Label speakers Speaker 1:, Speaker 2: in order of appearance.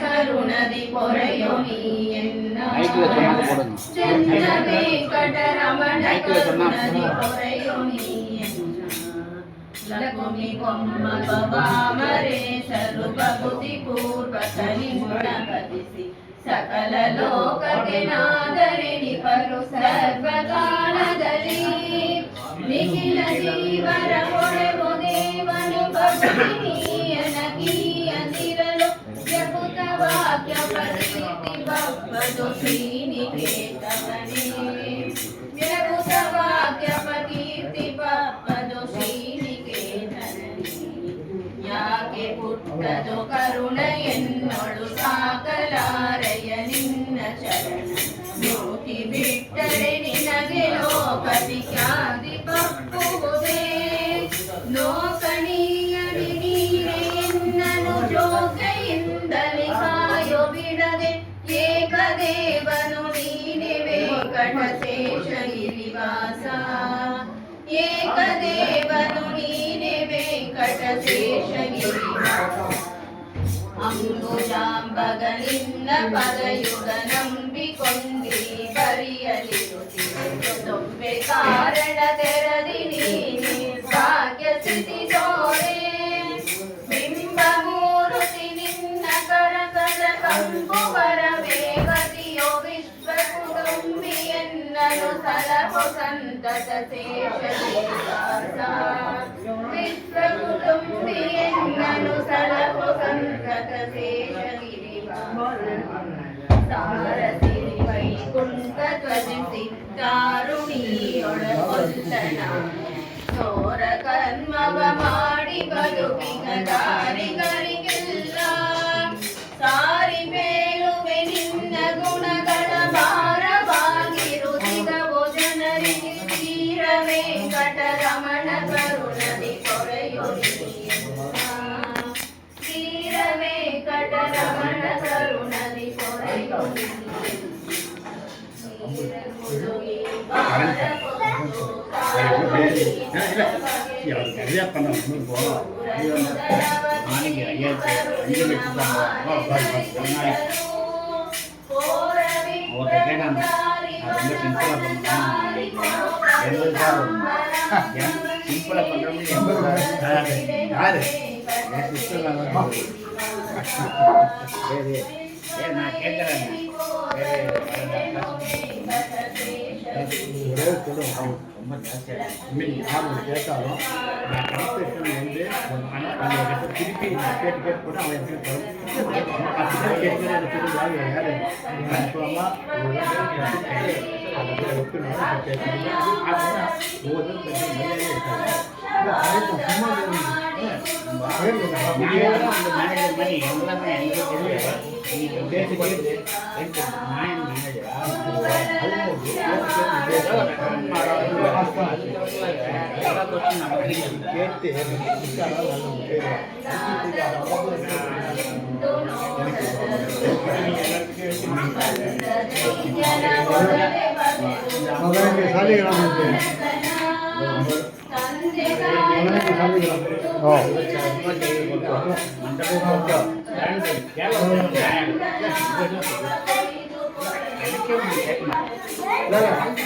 Speaker 1: ಕರುಣದಿ ಪೊರೆಯೊನಿ ಎನ್ನ ಚಂದ್ರ ವೆಂಕಟರಮಣ ಕರುಣದಿ ಪೊರೆಯೊನಿ ಲಕ್ಷ್ಮಿ ಕೊಮ್ಮ ಪವಾಮರೆ ಸರ್ವಭೂತಿ ಪೂರ್ವ ಕಲಿಗುಣ ಪದಿಸಿ ಸಕಲ ಲೋಕಕ್ಕೆ ನಾದರಿಣಿ ಪರು ಸರ್ವಕಾಲದಲ್ಲಿ ನಿಖಿಲ ಜೀವರ ಹೊಳೆವು ದೇವನು ಭಕ್ತಿಯನಗಿಯಂದಿರಲು ಯಕುತ ವಾಕ್ಯ ಪ್ರತೀತಿ ಬಪ್ಪದು ಶ್ರೀನಿಕೇತವನೇ ಯಕುತ ವಾಕ್ಯ ಪ್ರಕೀರ್ತಿ ಬಪ್ಪದು ಶ್ರೀನಿಕೇತನೇ ಯಾಕೆ ಪುಟ್ಟದು ಕರುಣ ಎನ್ನೊಳು ಸಾಕಲಾರಯ ನಿನ್ನ ಚರಣ ಜ್ಯೋತಿ ಬಿಟ್ಟರೆ ನಿನಗೆ ಲೋಕದಿ ಖ್ಯಾತಿ ಬಪ್ಪುವುದೇ ಲೋಕನೀಯನಿ ನೀನೆ ಎನ್ನನು ಜೋಗೆಯಿಂದಲೇ ಕಾಯೋ ಬಿಡದೆ ಏಕದೇವನು ನೀನೆ ವೆಂಕಟಶೇಷ ಗಿರಿವಾಸ ಏಕದೇವನು ನೀನೆ ವೆಂಕಟಶೇಷ ಗಿರಿವಾಸ ಅಂಬುಜಾಂಬಗನಿನ್ನ ಪದಯುಗ ನಂಬಿಕೊಂಡಿ ಬರಿಯಲಿರುತ್ತಿವೆ ಕಾರಣ ತೆರದಿ ನೀನೆ ಭಾಗ್ಯ ಸ್ಥಿತಿ ಜೋರೆ ಬಿಂಬ ಮೂರುತಿ ನಿನ್ನ ಕರಕದ ಕಂಬುವರ ವೇಗತಿಯೋ ವಿಶ್ವ ಕುಟುಂಬಿ ಎನ್ನನು ಸಲಹು ಸಂತತ ಶೇಷ ಗಿರಿವಾಸ ವಿಶ್ವ ಕುಟುಂಬಿ ಎನ್ನನು ಸಲಹು ಸಂತತ ಶೇಷ ಗಿರಿವಾಸ ಸಾರಸಿರಿ ವೈಕುಂಠ ಧ್ವಜಿಸಿ ಕಾರುಣಿಯೊಳಗೊಲ್ಲನ ಸೋರ ಕರ್ಮವ ಮಾಡಿ ಬದುಕಿನ ದಾರಿಗಳಿಗೆಲ್ಲ ಸಾರಿ ಬೇಳುವೆ ನಿನ್ನ ಗುಣಗಳ ಭಾರವಾಗಿರುತ್ತಿಗವು ಜನರಿಗೆ ಶ್ರೀರ ವೆಂಕಟರಮಣ ಕರುಣದಿ ಪೊರೆಯೊನಿ ಶ್ರೀರ ವೆಂಕಟರಮಣ ಕರುಣದಿ ಪೊರೆಯೊನಿ
Speaker 2: நான் கேட்குறேன் ரொம்ப ஜாஸ்தியாக இன்னைக்கு யார் கேட்டாலும் நான் கன்ஸ்ட்ரக்ஷன் வந்து திருப்பி நான் கேட்டு போட்டு அவன் எப்படி கேட்குறது யார் கன்ஃபார்மாக ஒவ்வொரு மரியாதையே இருக்காது சும்மா அந்த மேனேஜர் மாதிரி எல்லாமே எனக்கு தெரியாது நீங்கள் கேட்டு நான் கேட்டு